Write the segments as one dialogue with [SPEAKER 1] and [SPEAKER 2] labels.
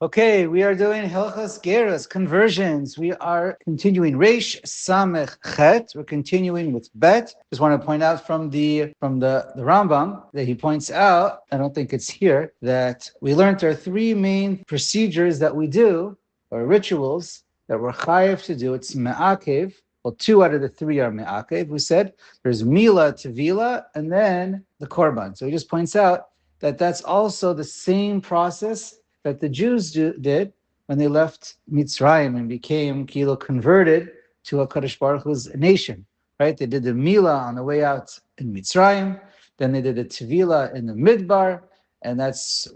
[SPEAKER 1] Okay, we are doing Hilchas Geras, conversions. We are continuing Reish Samech Chet. We're continuing with Bet. Just want to point out from the Rambam that he points out, I don't think it's here, that we learned our three main procedures that we do, or rituals, that we're chayiv to do. It's Me'akev. Well, two out of the three are Me'akev. We said there's Mila, Tevila, and then the Korban. So he just points out that that's also the same process that the Jews did when they left Mitzrayim and became converted to a Kadosh Baruch Hu's nation, right? They did the Mila on the way out in Mitzrayim, then they did the Tevila in the Midbar, and that's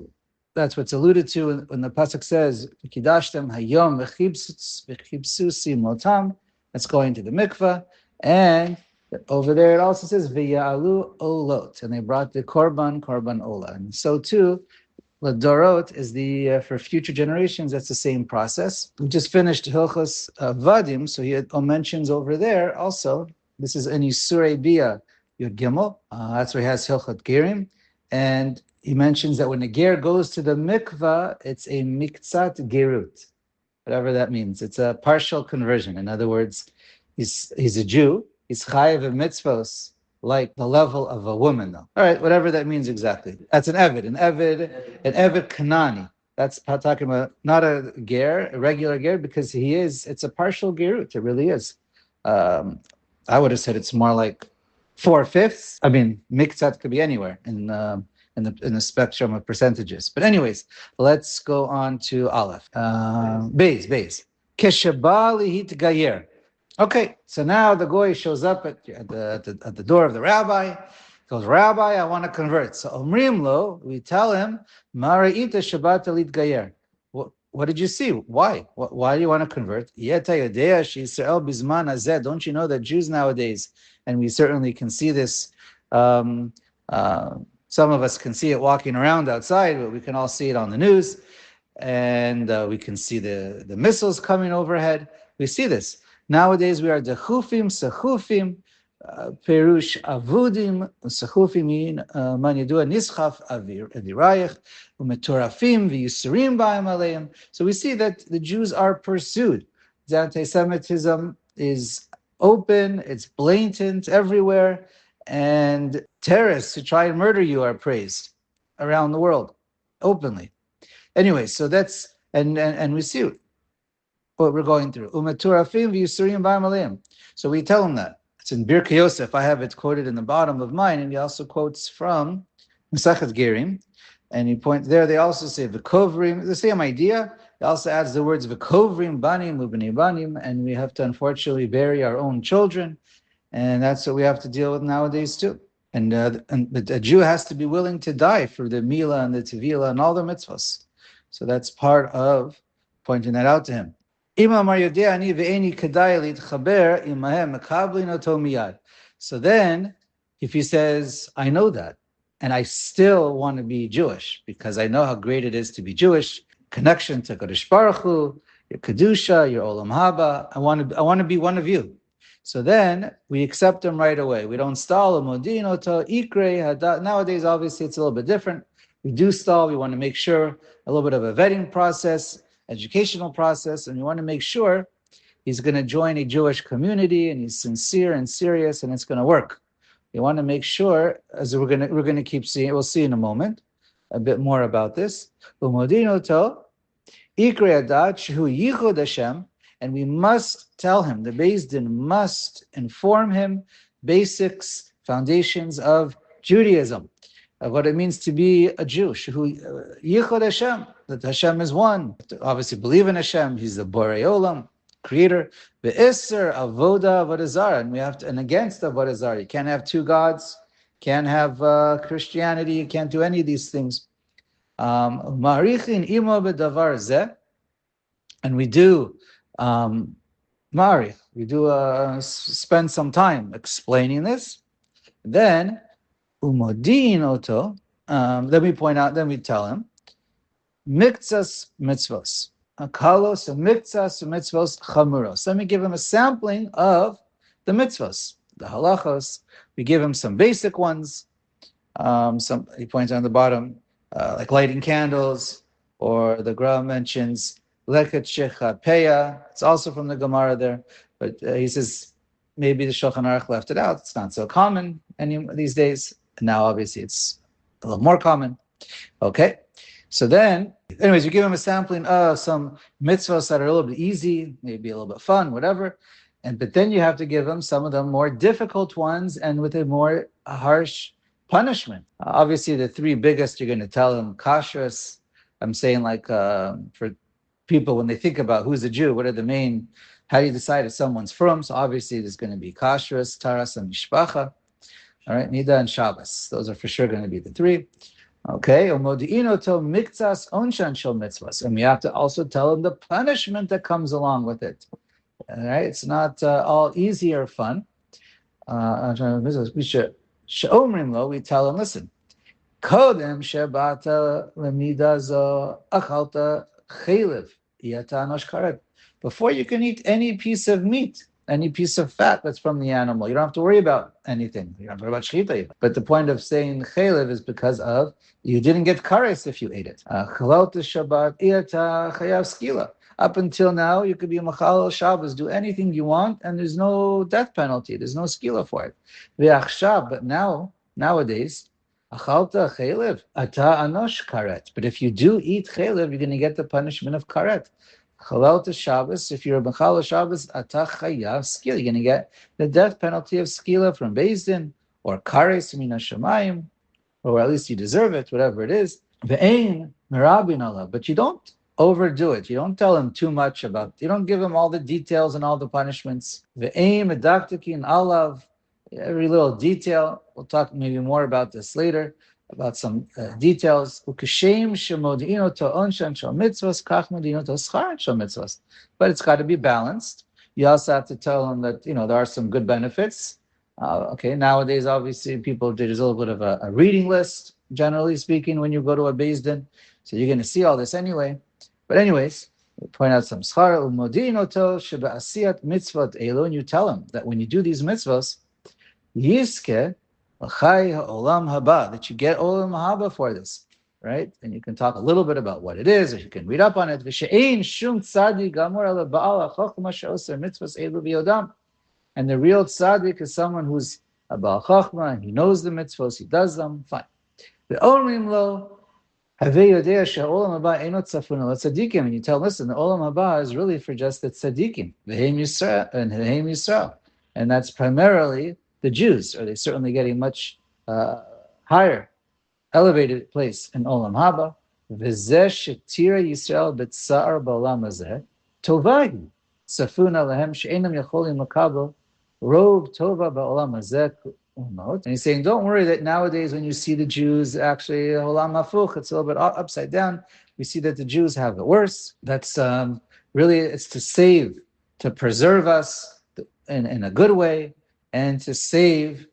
[SPEAKER 1] what's alluded to when the pasuk says, "Kidashtem hayom v'chibsusim lotam." That's going to the mikvah, and over there it also says v'ya'alu olot, and they brought the korban ola, and so too. Ladorot is for future generations. That's the same process. We just finished Hilchos Vadim, so he mentions over there also. This is in Yisurei Bia Yud Gimel. That's where he has Hilchot Gerim, and he mentions that when a ger goes to the mikvah, it's a miktzat gerut, whatever that means. It's a partial conversion. In other words, he's a Jew. He's chayiv of mitzvos, like the level of a woman, though. All right, whatever that means exactly. That's an Eved Kanani. That's talking about not a ger, a regular ger, because it's a partial gerut. It really is. I would have said it's more like 4/5. I mean, miktzat could be anywhere in the spectrum of percentages. But anyways, let's go on to Aleph. Beis. Kesheba lihit gayer. Okay, so now the goy shows up at the door of the rabbi. He goes, Rabbi, I want to convert. So Omrim lo, we tell him, Mara'ita Shabbat Alit Gayer. What did you see? Why? Why do you want to convert? Yeta Yodea Sh'Yisrael Bizman Hazeh. Don't you know that Jews nowadays, and we certainly can see this, some of us can see it walking around outside, but we can all see it on the news, and we can see the missiles coming overhead. We see this. Nowadays we are dechufim, sechufim, perush avudim, sechufim man yidua nischaf avirayich, umetorafim v'yisurim ba'im aleim. So we see that the Jews are pursued. The anti-Semitism is open, it's blatant everywhere, and terrorists who try and murder you are praised around the world, openly. Anyway, so that's, and we see what we're going through. So we tell him that. It's in Birkei Yosef. I have it quoted in the bottom of mine, and he also quotes from Mesachet Gerim. And he points there, they also say V'kovrim, the same idea. He also adds the words V'kovrim, Banim, Ubnei Banim, and we have to unfortunately bury our own children. And that's what we have to deal with nowadays too. And a Jew has to be willing to die for the Mila and the Tevila and all the mitzvos. So that's part of pointing that out to him. So then, if he says, I know that, and I still want to be Jewish, because I know how great it is to be Jewish, connection to Kadosh Baruch Hu, your Kedusha, your Olam Haba, I want to be one of you. So then, we accept him right away. We don't stall him. Nowadays, obviously, it's a little bit different. We do stall. We want to make sure a little bit of a vetting process, educational process, and we want to make sure he's going to join a Jewish community and he's sincere and serious and it's going to work. We want to make sure, as we're going to keep seeing, we'll see in a moment a bit more about this. And we must tell him, the Beis Din must inform him basics, foundations of Judaism, of what it means to be a Jew. Yichud Hashem, that Hashem is one. Obviously, believe in Hashem. He's the Borei Olam, creator. Be'isser avoda avodah zarah, and we have to, and against avodah zarah. You can't have two gods. Can't have Christianity. You can't do any of these things. Ma'arichin imo bedavar zeh, and we do ma'arich. We do spend some time explaining this. Then umodin oto. Then we point out. Then we tell him. Mitzvos mitzvos. Akalos mitzvos chamuros. Let me give him a sampling of the mitzvos, the halachos. We give him some basic ones. He points out on the bottom, like lighting candles, or the Gra mentions Leket Shecha Peya. It's also from the Gemara there, but he says maybe the Shulchan Aruch left it out. It's not so common these days. And now, obviously, it's a little more common. Okay, so then, anyways, you give him a sampling of some mitzvahs that are a little bit easy, maybe a little bit fun, whatever. But then you have to give them some of the more difficult ones and with a more harsh punishment. Obviously, the three biggest, you're going to tell them kashrus. I'm saying for people, when they think about who's a Jew, what are the main, how do you decide if someone's from? So obviously there's going to be kashrus, taras, and mishpacha. All right, nida and Shabbos. Those are for sure going to be the three. Okay, and we have to also tell them the punishment that comes along with it. All right, it's not all easy or fun. We tell them, listen, before you can eat any piece of meat, any piece of fat that's from the animal, you don't have to worry about anything. You don't have to worry about shechita. But the point of saying chaylev is because of you didn't get kares if you ate it. Up until now, you could be a machal Shabbos, do anything you want, and there's no death penalty. There's no skila for it. But nowadays, achalta chaylev, ata anosh karet. But if you do eat chaylev, you're going to get the punishment of karet. Chalal to Shabbos, if you're a machal Shabbos, ata chayav skila. You're going to get the death penalty of skila from Beis Din, or kares min hashamayim, or at least you deserve it, whatever it is. Ve'ein merabin Allah, but you don't overdo it. You don't tell him too much you don't give him all the details and all the punishments. Ve'ein medaktakin alav, every little detail. We'll talk maybe more about this later, about some details. But it's got to be balanced. You also have to tell them that, there are some good benefits. Nowadays, obviously, there's a little bit of a reading list, generally speaking, when you go to a Beis Din. So you're going to see all this anyway. But anyways, we point out some schar, and you tell him that when you do these mitzvos, Yiske olam haba, that you get olam haba for this, right? And you can talk a little bit about what it is, or you can read up on it. And the real tzaddik is someone who's a baal chachma, and he knows the mitzvos, he does them, fine. The omrim lo havei yodea she'olam haba einot tzafuna l'tzaddikim, and you tell, listen, the olam haba is really for just the tzaddikim, v'heim Yisrael, and that's primarily the Jews, or they certainly get a much higher, elevated place in Olam Haba. V'zeh shetira Yisrael b'tzar b'olam hazeh tovahi safuna lehem she'enam yacholim makabel rov tova b'olam hazeh. And he's saying, don't worry that nowadays when you see the Jews, actually Olam Hafuch, it's a little bit upside down. We see that the Jews have it worse. That's really, it's to save, to preserve us in a good way, and to save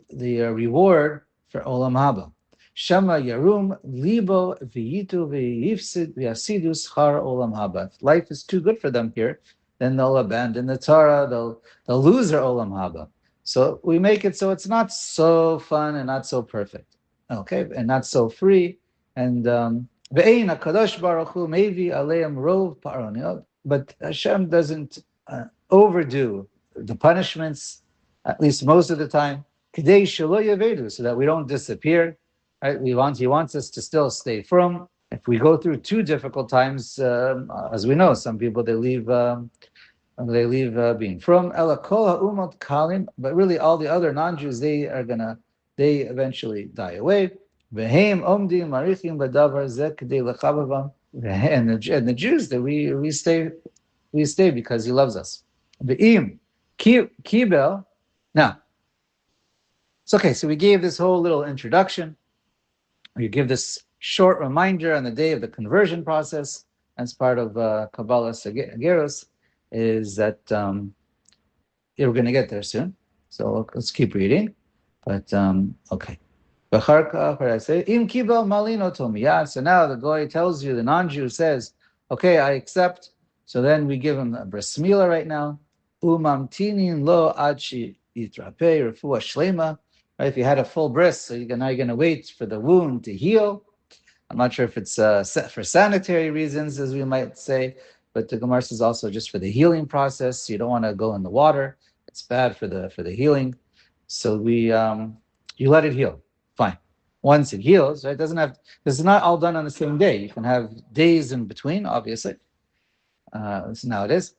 [SPEAKER 1] the reward for Olam Haba. Shama Yarum Libo V'yitu V'yasidu Schar Olam Haba. If life is too good for them here, then they'll abandon the Torah, they'll lose their Olam Haba. So we make it so it's not so fun and not so perfect, okay, and not so free. And Ve'ein HaKadosh Baruch Hu Mevi Aleim Rov Pa'aron. But Hashem doesn't overdo the punishments, at least most of the time, K'dei shelo yavedu, so that we don't disappear. Right? He wants us to still stay firm. If we go through too difficult times, as we know, some people they leave being from. Ela kol ha'umot kalim, but really all the other non-Jews they eventually die away. V'heim omdim marichim b'davar zeh k'dei lechabavam. And the Jews that we stay because He loves us. V'im kibel. Now, it's okay. So we gave this whole little introduction. We give this short reminder on the day of the conversion process as part of Kabbalah Geros, is that we're going to get there soon. So let's keep reading. But okay. Im kibel malino tomiyah. So now the Goy tells you, the non-Jew says, okay, I accept. So then we give him a bris milah right now. Umamtinin lo adshi yitrape refuah shlema. If you had a full bris, so now you're going to wait for the wound to heal. I'm not sure if it's for sanitary reasons, as we might say, but the Gemara says also just for the healing process. You don't want to go in the water; it's bad for the healing. So you let it heal. Fine. Once it heals, right? It doesn't have. This is not all done on the same day. You can have days in between, obviously. This is how it is.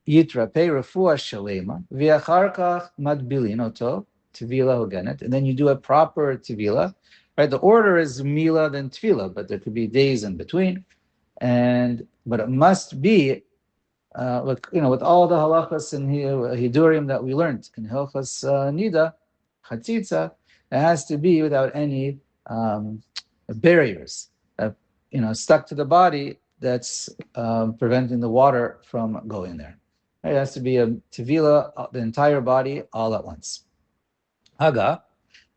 [SPEAKER 1] Yitrape refuah shalema v'achar kach madbilin oto tevila hogenet, and then you do a proper tevila. Right, the order is mila then tefillah, but there could be days in between, but it must be with all the halachas and hidurim that we learned in Hilchas Nida Chatzitza, it has to be without any barriers, stuck to the body that's preventing the water from going there. Right, it has to be a tevila, the entire body, all at once. Haga.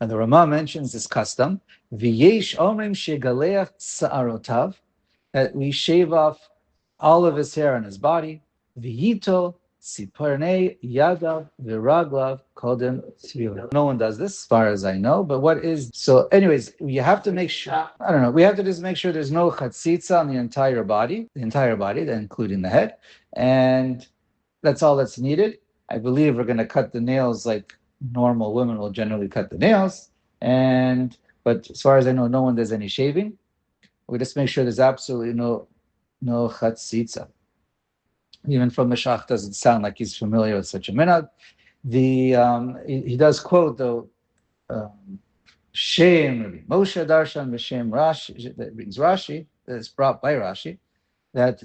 [SPEAKER 1] And the Ramah mentions this custom, v'yesh omrim shegaleach sa'arotav, that we shave off all of his hair on his body, v'yito siparnei yadav v'raglav kodem tzvila. No one does this, as far as I know, but so anyways, you have to make sure, we have to just make sure there's no chatzitza on the entire body, including the head, and that's all that's needed. I believe we're going to cut the nails like normal women will generally cut the nails, but as far as I know, no one does any shaving. We just make sure there's absolutely no chatzitza. Even from the Shach doesn't sound like he's familiar with such a minhag. He does quote though, Shem Moshe Darshan B'Shem Rashi, that brings Rashi, that is brought by Rashi, that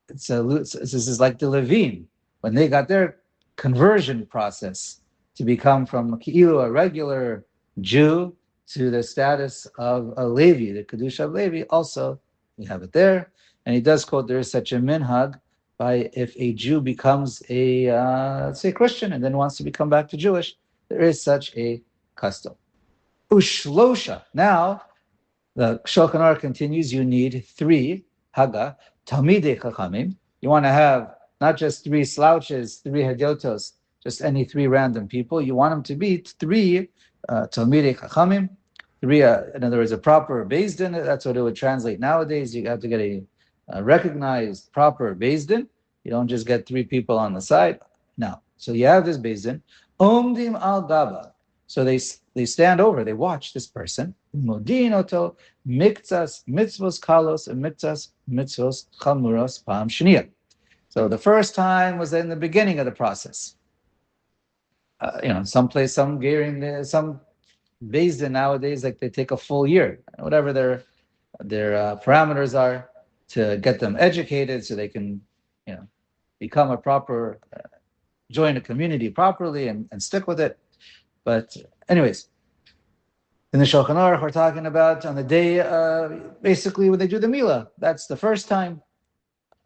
[SPEAKER 1] this is like the Levim when they got their conversion process to become from a regular Jew to the status of a Levi, the Kedusha of Levi. Also, we have it there. And he does quote, there is such a minhag by if a Jew becomes let's say Christian and then wants to become back to Jewish, there is such a custom. Ushlosha. Now, the Shulchan Aruch continues, you need 3 Haga, Talmidei Chachamim. You want to have not just 3 slouches, 3 hadyotos, just any 3 random people. You want them to be 3 Talmidei Chachamim, 3, in other words, a proper Beis Din. That's what it would translate nowadays. You have to get a recognized proper Beis Din. You don't just get 3 people on the side. No. So you have this Beis Din. Omdim al Gaba. So they stand over, they watch this person. Modin oto miktzas mitzvos kalos and miktzas mitzvos chamuros pam shniyah. So the first time was in the beginning of the process. Some Beis Din nowadays, like they take a full year, whatever their parameters are, to get them educated so they can, become a proper, join a community properly and stick with it. But anyways, in the Shulchan Aruch, we're talking about on the day, basically when they do the Milah. That's the first time.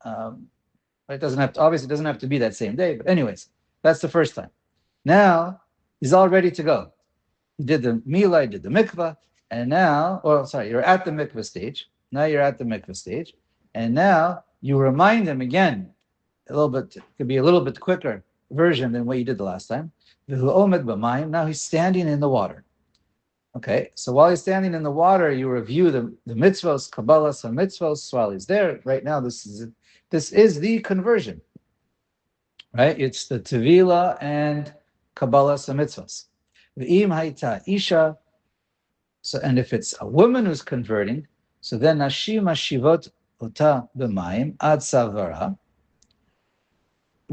[SPEAKER 1] It doesn't have to be that same day, but anyways, that's the first time. Now he's all ready to go. He did the Milah, he did the mikvah, and now, you're at the mikvah stage. Now you're at the mikvah stage, and now you remind him again, could be a little bit quicker version than what you did the last time. Now he's standing in the water. Okay, so while he's standing in the water, you review the mitzvos, kabbalas and mitzvos while he's there. Right now, this is the conversion. Right? It's the tevila and kabbalas and mitzvos. V'im haita isha. So, and if it's a woman who's converting, so then nashim shivot ota b'mayim ad savara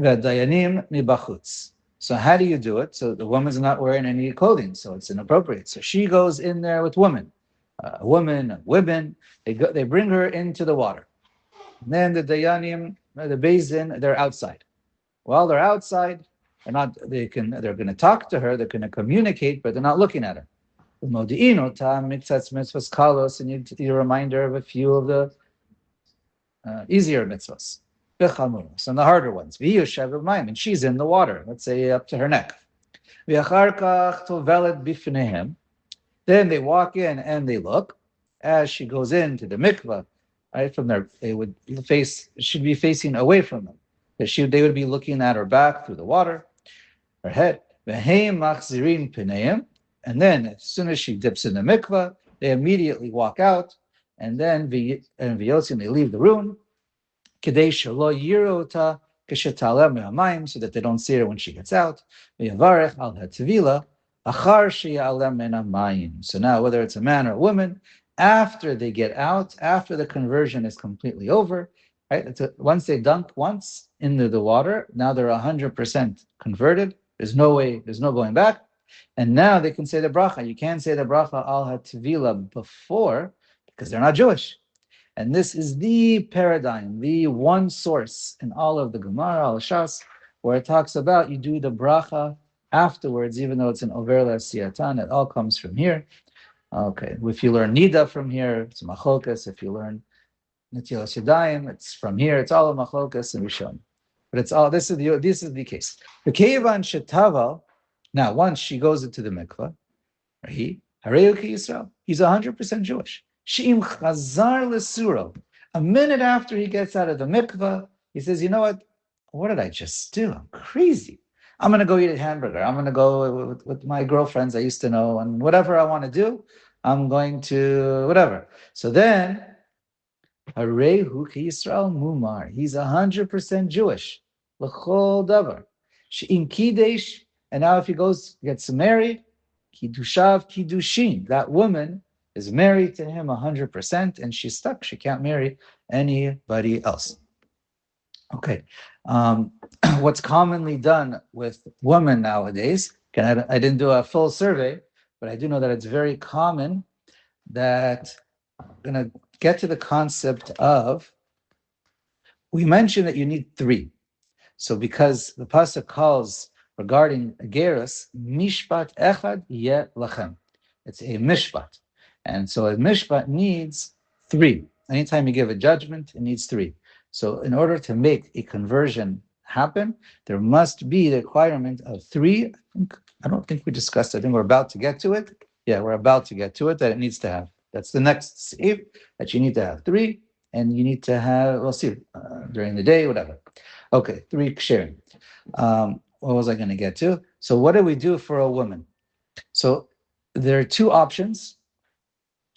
[SPEAKER 1] v'dayanim mibachutz. So how do you do it? So the woman's not wearing any clothing, so it's inappropriate. So she goes in there with women, women. They bring her into the water. And then the dayanim, the Beis Din, they're outside. While they're outside, they're going to talk to her, they're going to communicate, but they're not looking at her. And you remind her of a few of the easier mitzvahs. And the harder ones. And she's in the water, let's say up to her neck. Then they walk in and they look as she goes into the mikvah. Right from there, should be facing away from them. They would be looking at her back through the water, her head. And then as soon as she dips in the mikvah, they immediately walk out, and then V'yotzim, they leave the room, Kedei shelo yiru ota keshetaleh me'hamayim, so that they don't see her when she gets out. V'yavarech al hatvila achar sheyaleh min hamayim. So now, whether it's a man or a woman, after they get out, after the conversion is completely over, right? Once they dunk once into the water, now they're 100% converted. There's no way, there's no going back. And now they can say the bracha. You can't say the bracha al hatvila before because they're not Jewish. And this is the paradigm, the one source in all of the Gemara, al Shas, where it talks about you do the bracha afterwards, even though it's an over siyatan. It all comes from here. Okay, if you learn nida from here, it's machokas. If you learn netilas yadayim, it's from here. It's all a machokas and rishon. But it's all this is the case. The kevan shetaval. Now, once she goes into the mikvah, he's 100% Jewish. She'im chazar lesuro. A minute after he gets out of the mikvah, he says, you know what? What did I just do? I'm crazy. I'm going to go eat a hamburger. I'm going to go with my girlfriends I used to know, and whatever I want to do, I'm going to whatever. So then, Harehu ki Yisrael mumar. He's 100% Jewish. L'chol davar. She'im kidesh. And now if he gets married, Kiddushav Kiddushin, that woman is married to him 100%, and she's stuck. She can't marry anybody else. Okay. What's commonly done with women nowadays, I didn't do a full survey, but I do know that it's very common that I'm going to get to the concept of, we mentioned that you need 3. So because the pasuk calls regarding gerus, mishpat echad yeh lachem. It's a mishpat. And so a mishpat needs 3. Anytime you give a judgment, it needs 3. So in order to make a conversion happen, there must be the requirement of 3. I don't think we discussed it. I think we're about to get to it. Yeah, we're about to get to it, that it needs to have. That's the next save, that you need to have 3, and you need to have, we'll see, during the day, whatever. Okay, 3 ksherim. What was I going to get to? So what do we do for a woman? So there are 2 options.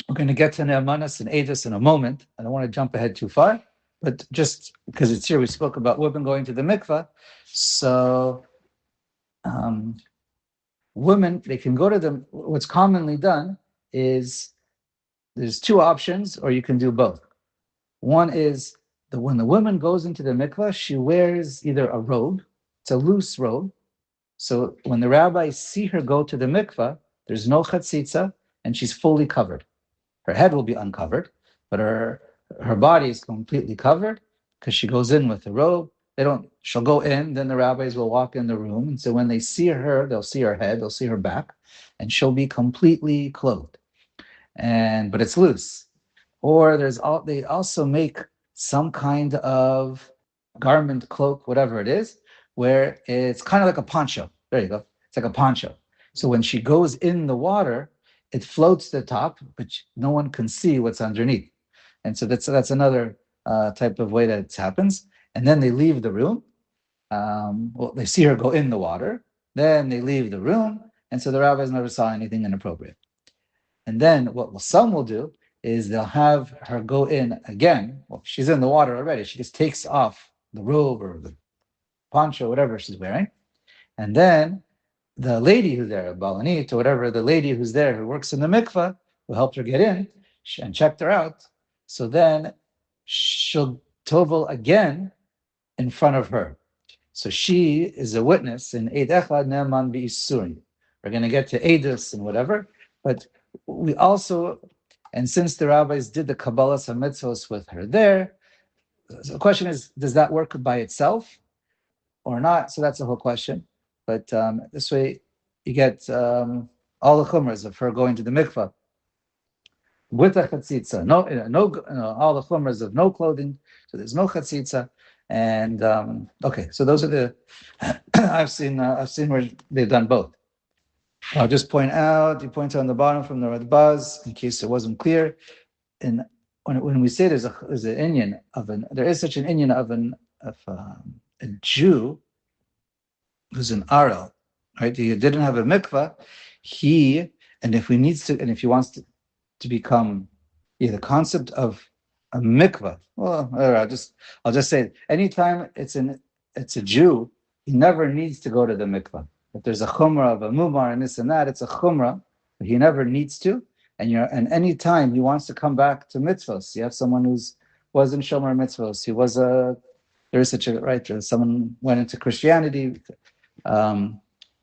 [SPEAKER 1] We're going to get to Ne'amanas and Edus in a moment. I don't want to jump ahead too far, but just because it's here, we spoke about women going to the mikvah. So women, they can go to them. What's commonly done is there's 2 options, or you can do both. One is when the woman goes into the mikvah, she wears either a robe, it's a loose robe. So when the rabbis see her go to the mikvah, there's no chatzitza, and she's fully covered. Her head will be uncovered, but her body is completely covered because she goes in with the robe. She'll go in, then the rabbis will walk in the room. And so when they see her, they'll see her head, they'll see her back, and she'll be completely clothed. But it's loose. Or they also make some kind of garment, cloak, whatever it is, where it's kind of like a poncho. There you go. It's like a poncho. So when she goes in the water, it floats to the top, but no one can see what's underneath. And so that's another type of way that it happens. And then they leave the room. They see her go in the water. Then they leave the room. And so the rabbis never saw anything inappropriate. And then what some will do is they'll have her go in again. Well, she's in the water already. She just takes off the robe or the poncho, whatever she's wearing. And then the lady who's there, Balanit, or whatever, the lady who's there who works in the mikvah, who helped her get in and checked her out. So then she'll tovel again in front of her. So she is a witness in Eid Echad Ne'eman B'Isurim. We're going to get to Eidus and whatever, but we also, and since the rabbis did the Kabbalah Mitzvos with her there, so the question is, does that work by itself or not? So that's the whole question. But this way, you get all the chumras of her going to the mikvah with a chatzitza. All the chumras of no clothing, so there's no chatzitza. And okay, so those are the I've seen where they've done both. I'll just point out. You point out on the bottom from the Radbaz, in case it wasn't clear. And when we say there's an inyan there is such an inyan of a Jew who's an Arel, right? He didn't have a mikvah. If he wants to become, the concept of a mikvah. Well, I'll just say it. Anytime it's a Jew, he never needs to go to the mikvah. If there's a chumrah of a mumar and this and that, it's a chumrah. But he never needs to. And any time he wants to come back to mitzvos, you have someone who's was in shomer mitzvos. There is such a right. Someone went into Christianity, from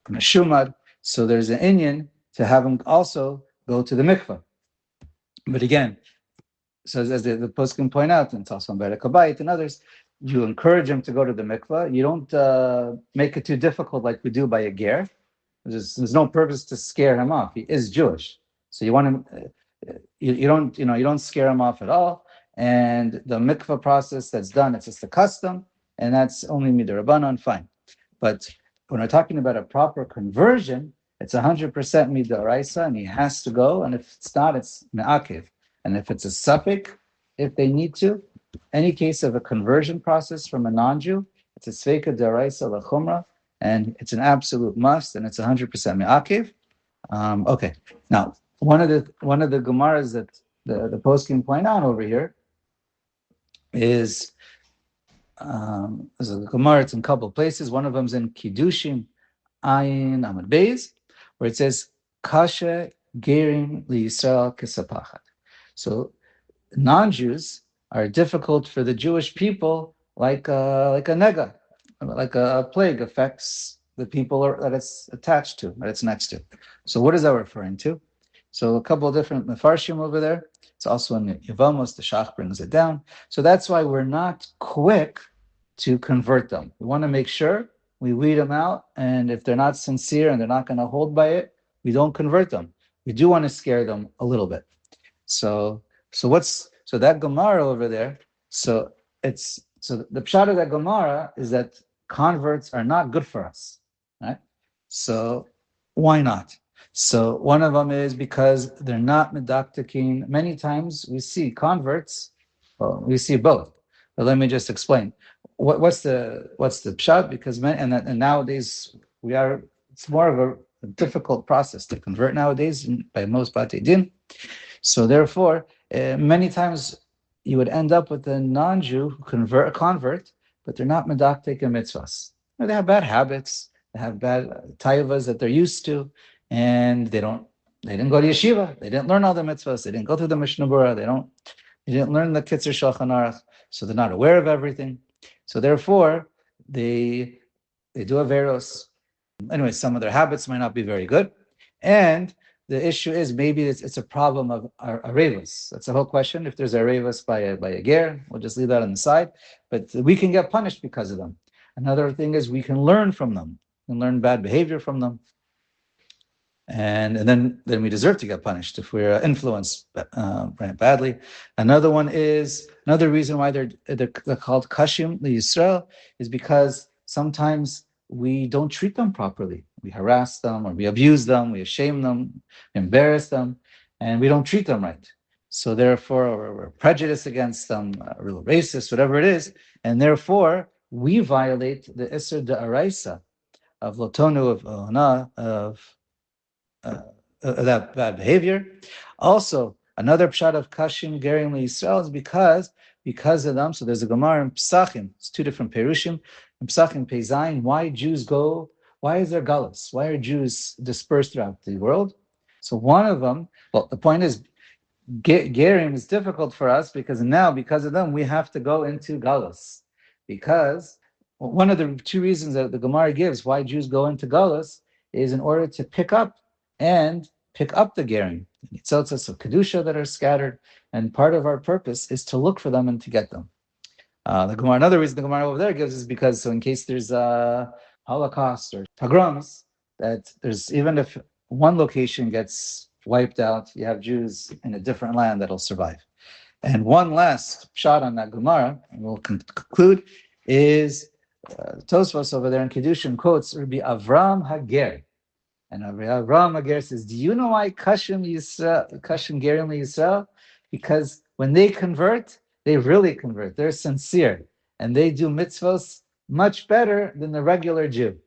[SPEAKER 1] a shumad. So there's an inyan to have him also go to the mikvah. But again, so as the post can point out, and it's also on Berek Habayit and others, you encourage him to go to the mikvah. You don't make it too difficult like we do by a ger. There's no purpose to scare him off. He is Jewish, so you want him. You don't scare him off at all. And the mikvah process that's done, it's just a custom, and that's only midrabanan, fine. But when we're talking about a proper conversion, it's 100% midaraisa, and he has to go. And if it's not, it's me'akev. And if it's a suffix, if they need to, any case of a conversion process from a non-Jew, it's a sveika daraisa lachumra, and it's an absolute must, and it's 100% me'akev. Okay, now one of the gemaras that the post can point out over here is there's a gemara. It's in a couple of places. One of them's in Kiddushin Ayin Amud Beis, where it says Kasha Gerim LiYisrael Kesapachat. So non-Jews are difficult for the Jewish people, like a nega, like a plague affects the people that it's attached to, that it's next to. So what is that referring to? So a couple of different mefarshim over there. It's also in Yevamos, the Shach brings it down. So that's why we're not quick to convert them. We want to make sure we weed them out, and if they're not sincere and they're not going to hold by it, we don't convert them. We do want to scare them a little bit. So that Gemara over there, the pshat of that Gemara is that converts are not good for us, right? So why not? So one of them is because they're not medaktakin. Many times we see converts, well, we see both. But let me just explain. What's the pshat? Because nowadays it's more of a difficult process to convert nowadays by most Batei Din. So therefore, many times you would end up with a non-Jew who convert, but they're not medaktik and mitzvahs. They have bad habits, they have bad taivas that they're used to, and they didn't go to yeshiva, they didn't learn all the mitzvahs, they didn't go through the Mishnah Berurah, they didn't learn the Kitzur Shulchan Aruch, so they're not aware of everything. So therefore, they do averos. Anyway, some of their habits might not be very good, and the issue is maybe it's a problem of arevas. That's the whole question. If there's arevas by a ger, we'll just leave that on the side. But we can get punished because of them. Another thing is we can learn from them. We can learn bad behavior from them. And then we deserve to get punished if we're influenced badly. Another reason why they're called kashim LiYisrael is because sometimes we don't treat them properly. We harass them, or we abuse them, we shame them, we embarrass them, and we don't treat them right. So therefore, we're prejudiced against them, a real racist, whatever it is, and therefore we violate the Isser Da'araisa of Lotonu, of that bad behavior. Also, another pshat of Kashim Gerim LiYisrael is because of them. So there's a Gemara in Pesachim. It's two different perushim. In Pesachim Peizayin, why is there galus? Why are Jews dispersed throughout the world? So one of them, the point is, Gerim is difficult for us because of them, we have to go into galus. Because one of the two reasons that the Gemara gives why Jews go into galus is in order to pick up the Gerim, Nitzotzos of Kedusha that are scattered, and part of our purpose is to look for them and to get them. Another reason the Gemara over there gives is because in case there's a Holocaust or pogroms, that there's, even if one location gets wiped out, you have Jews in a different land that'll survive. And one last shot on that Gemara, and we'll conclude, is Tosfos over there in Kiddushin quotes Rabbi Avram Hager. And Avram Hager says, do you know why Kashim Gerim LiYisrael? Because when they convert, they really convert. They're sincere. And they do mitzvos much better than the regular Jew,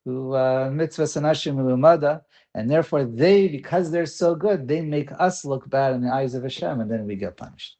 [SPEAKER 1] who mitzvahs anashim ilumada, And therefore they, because they're so good, they make us look bad in the eyes of Hashem, and then we get punished.